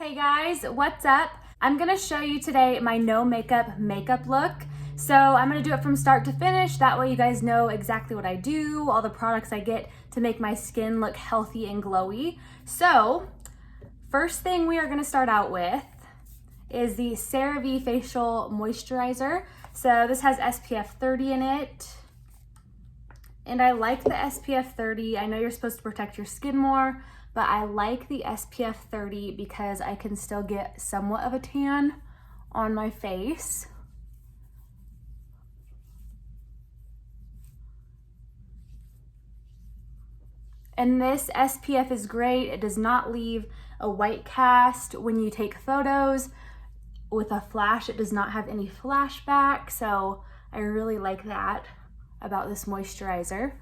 Hey guys, what's up? I'm gonna show you today my no makeup look. So I'm gonna do it from start to finish. That way you guys know exactly what I do, all the products I get to make my skin look healthy and glowy. So first thing we are gonna start out with is the CeraVe Facial Moisturizer. So this has SPF 30 in it. And I like the SPF 30. I know you're supposed to protect your skin more, but I like the SPF 30 because I can still get somewhat of a tan on my face. And this SPF is great. It does not leave a white cast when you take photos. With a flash, it does not have any flashback, so I really like that about this moisturizer.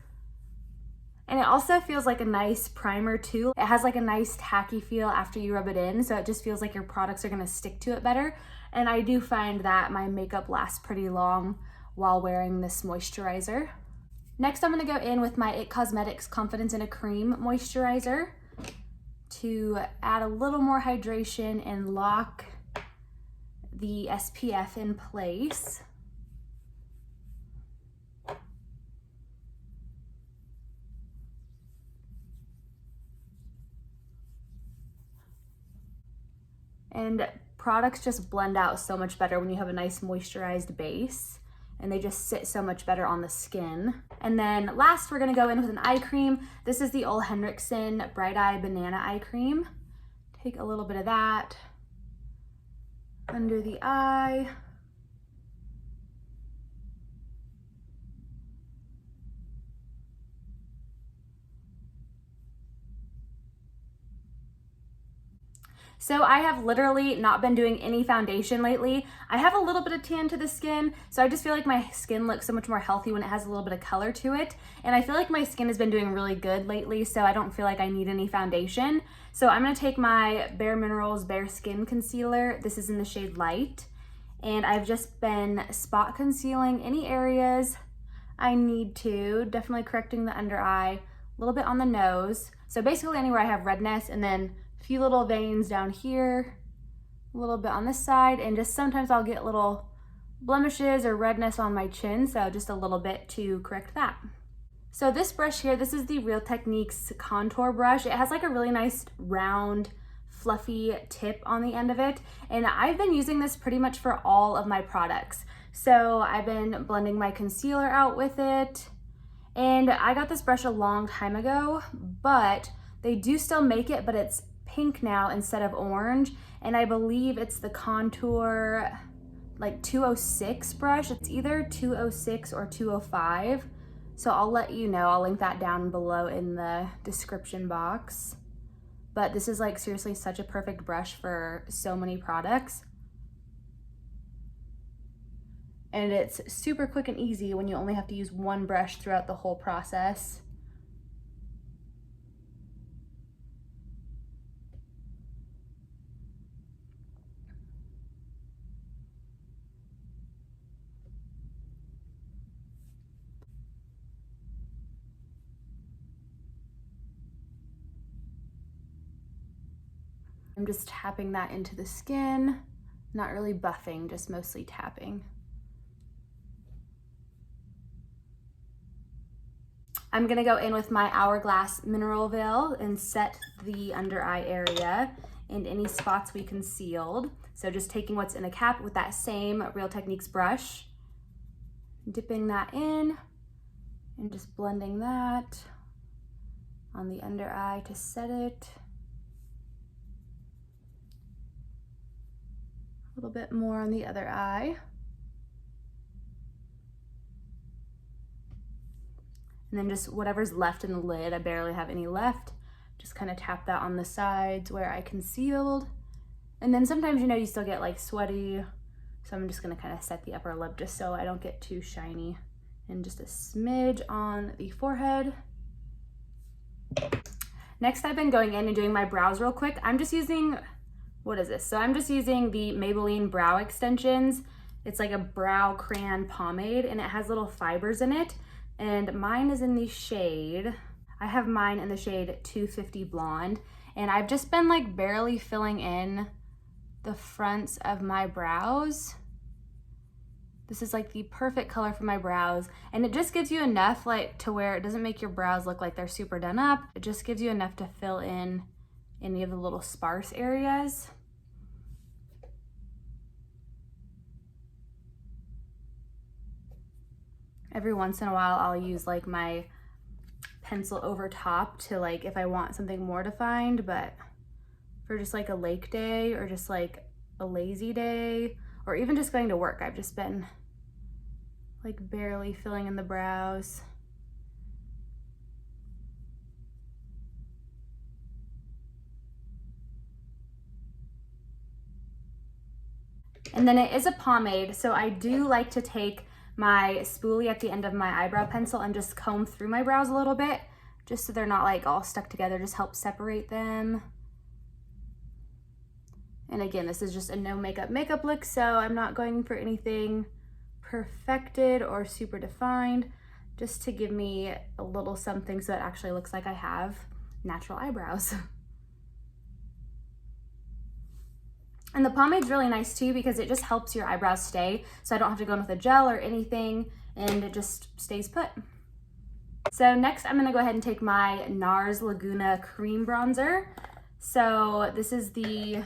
And it also feels like a nice primer too. It has like a nice tacky feel after you rub it in, so it just feels like your products are gonna stick to it better. And I do find that my makeup lasts pretty long while wearing this moisturizer. Next, I'm gonna go in with my IT Cosmetics Confidence in a Cream moisturizer to add a little more hydration and lock the SPF in place. And products just blend out so much better when you have a nice moisturized base, and they just sit so much better on the skin. And then last, we're gonna go in with an eye cream. This is the Olehenriksen Bright Eye Banana Eye Cream. Take a little bit of that under the eye. So I have literally not been doing any foundation lately. I have a little bit of tan to the skin, so I just feel like my skin looks so much more healthy when it has a little bit of color to it. And I feel like my skin has been doing really good lately, so I don't feel like I need any foundation. So I'm gonna take my Bareminerals Bareskin Concealer. This is in the shade Light. And I've just been spot concealing any areas I need to, definitely correcting the under eye, a little bit on the nose. So basically anywhere I have redness, and then few little veins down here, a little bit on this side, and just sometimes I'll get little blemishes or redness on my chin, so just a little bit to correct that. So this brush here, this is the Real Techniques contour brush. It has like a really nice round, fluffy tip on the end of it, and I've been using this pretty much for all of my products. So I've been blending my concealer out with it, and I got this brush a long time ago, but they do still make it, but it's pink now instead of orange, and I believe it's the contour like 206 brush. It's either 206 or 205, so I'll let you know. I'll link that down below in the description box. But this is like seriously such a perfect brush for so many products, and it's super quick and easy when you only have to use one brush throughout the whole process. I'm just tapping that into the skin, not really buffing, just mostly tapping. I'm gonna go in with my Hourglass Mineral Veil and set the under eye area and any spots we concealed. So just taking what's in a cap with that same Real Techniques brush, dipping that in and just blending that on the under eye to set it. A little bit more on the other eye. And then just whatever's left in the lid, I barely have any left, just kind of tap that on the sides where I concealed. And then sometimes, you know, you still get like sweaty, so I'm just gonna kind of set the upper lip just so I don't get too shiny. And just a smidge on the forehead. Next, I've been going in and doing my brows real quick. I'm just using, what is this? So I'm just using the Maybelline Brow Extensions. It's like a brow crayon pomade, and it has little fibers in it. And mine is in the shade, I have mine in the shade 250 Blonde, and I've just been like barely filling in the fronts of my brows. This is like the perfect color for my brows, and it just gives you enough like to where it doesn't make your brows look like they're super done up. It just gives you enough to fill in any of the little sparse areas. Every once in a while I'll use like my pencil over top to like if I want something more defined, but for just like a lake day or just like a lazy day or even just going to work, I've just been like barely filling in the brows. And then it is a pomade, so I do like to take my spoolie at the end of my eyebrow pencil and just comb through my brows a little bit, just so they're not like all stuck together, just help separate them. And again, this is just a no makeup look, so I'm not going for anything perfected or super defined, just to give me a little something so it actually looks like I have natural eyebrows. And the pomade's really nice too because it just helps your eyebrows stay, so I don't have to go in with a gel or anything, and it just stays put. So next I'm gonna go ahead and take my NARS Laguna Cream Bronzer. So this is the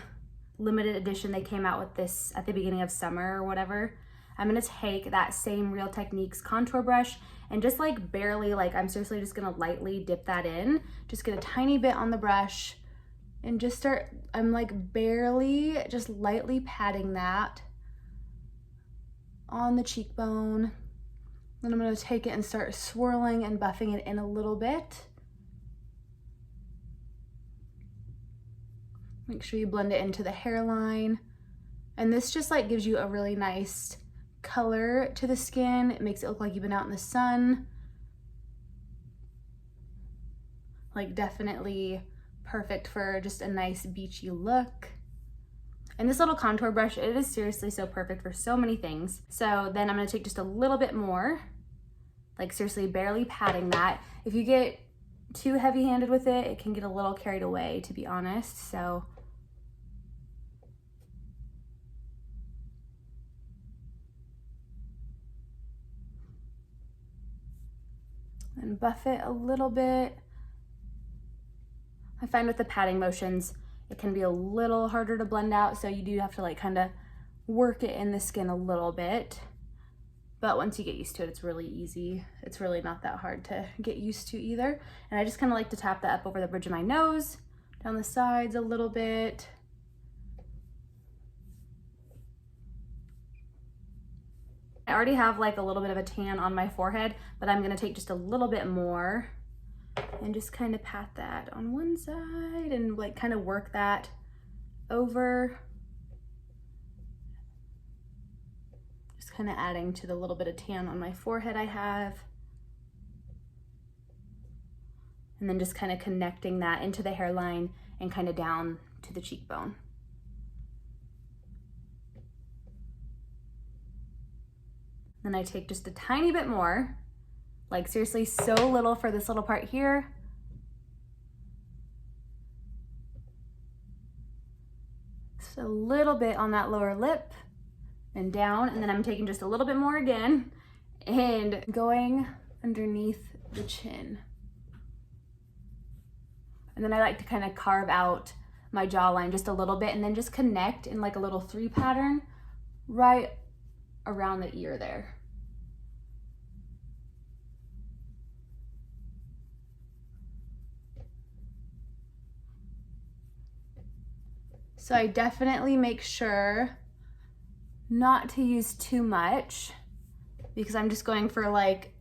limited edition. They came out with this at the beginning of summer or whatever. I'm gonna take that same Real Techniques contour brush and just like barely, like I'm seriously just gonna lightly dip that in. Just get a tiny bit on the brush and just start, I'm like barely, just lightly patting that on the cheekbone. Then I'm gonna take it and start swirling and buffing it in a little bit. Make sure you blend it into the hairline. And this just like gives you a really nice color to the skin. It makes it look like you've been out in the sun. Like definitely perfect for just a nice beachy look. And this little contour brush, it is seriously so perfect for so many things. So then I'm gonna take just a little bit more, like seriously barely patting that. If you get too heavy-handed with it, it can get a little carried away, to be honest. So and buff it a little bit. I find with the patting motions, it can be a little harder to blend out, so you do have to like kind of work it in the skin a little bit. But once you get used to it, it's really easy. It's really not that hard to get used to either. And I just kind of like to tap that up over the bridge of my nose, down the sides a little bit. I already have like a little bit of a tan on my forehead, but I'm gonna take just a little bit more and just kind of pat that on one side and like kind of work that over. Just kind of adding to the little bit of tan on my forehead I have. And then just kind of connecting that into the hairline and kind of down to the cheekbone. Then I take just a tiny bit more, like seriously so little for this little part here. Just a little bit on that lower lip and down, and then I'm taking just a little bit more again and going underneath the chin. And then I like to kind of carve out my jawline just a little bit and then just connect in like a little 3 pattern right around the ear there. So I definitely make sure not to use too much because I'm just going for like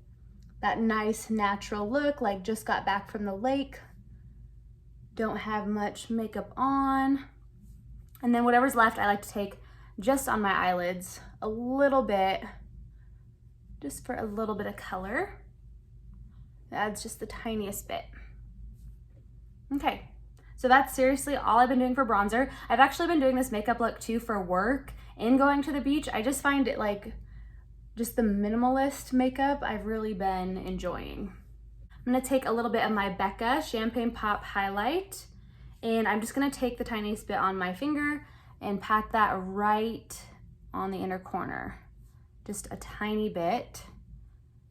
that nice natural look, like just got back from the lake, don't have much makeup on. And then whatever's left, I like to take just on my eyelids a little bit, just for a little bit of color. It adds just the tiniest bit. Okay, so that's seriously all I've been doing for bronzer. I've actually been doing this makeup look too for work and going to the beach. I just find it like just the minimalist makeup I've really been enjoying. I'm gonna take a little bit of my Becca Champagne Pop Highlight And I'm just gonna take the tiniest bit on my finger and pat that right on the inner corner. Just a tiny bit.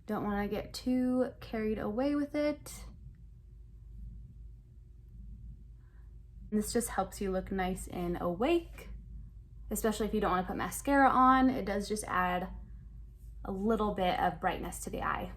Don't wanna get too carried away with it. And this just helps you look nice and awake, especially if you don't wanna put mascara on. It does just add a little bit of brightness to the eye.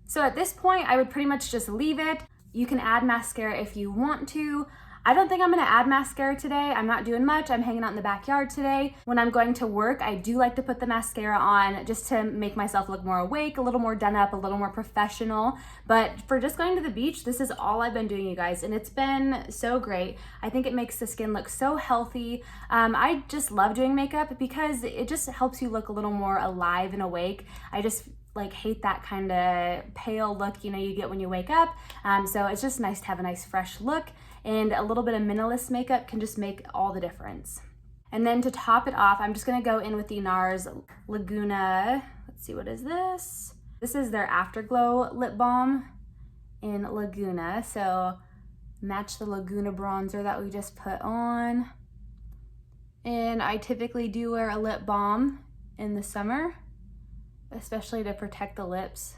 So at this point, I would pretty much just leave it. You can add mascara if you want to. I don't think I'm gonna add mascara today. I'm not doing much. I'm hanging out in the backyard today. When I'm going to work, I do like to put the mascara on just to make myself look more awake, a little more done up, a little more professional. But for just going to the beach, this is all I've been doing, you guys, and it's been so great. I think it makes the skin look so healthy. I just love doing makeup because it just helps you look a little more alive and awake. I just like hate that kind of pale look, you know, you get when you wake up. So it's just nice to have a nice fresh look, and a little bit of minimalist makeup can just make all the difference. And then to top it off, I'm just gonna go in with the NARS Laguna. Let's see, what is this? This is their Afterglow lip balm in Laguna. So match the Laguna bronzer that we just put on. And I typically do wear a lip balm in the summer, especially to protect the lips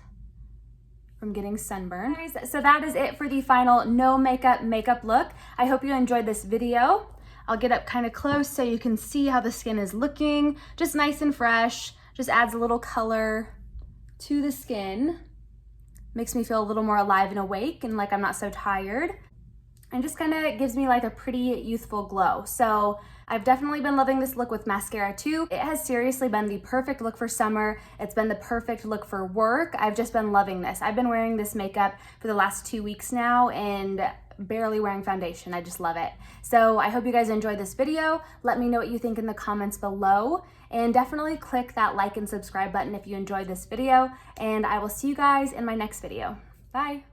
from getting sunburned. So that is it for the final no makeup look. I hope you enjoyed this video. I'll get up kind of close so you can see how the skin is looking. Just nice and fresh, just adds a little color to the skin. Makes me feel a little more alive and awake and like I'm not so tired. And just kind of gives me like a pretty youthful glow. So I've definitely been loving this look with mascara too. It has seriously been the perfect look for summer. It's been the perfect look for work. I've just been loving this. I've been wearing this makeup for the last 2 weeks now and barely wearing foundation. I just love it. So I hope you guys enjoyed this video. Let me know what you think in the comments below, and definitely click that like and subscribe button if you enjoyed this video, and I will see you guys in my next video. Bye.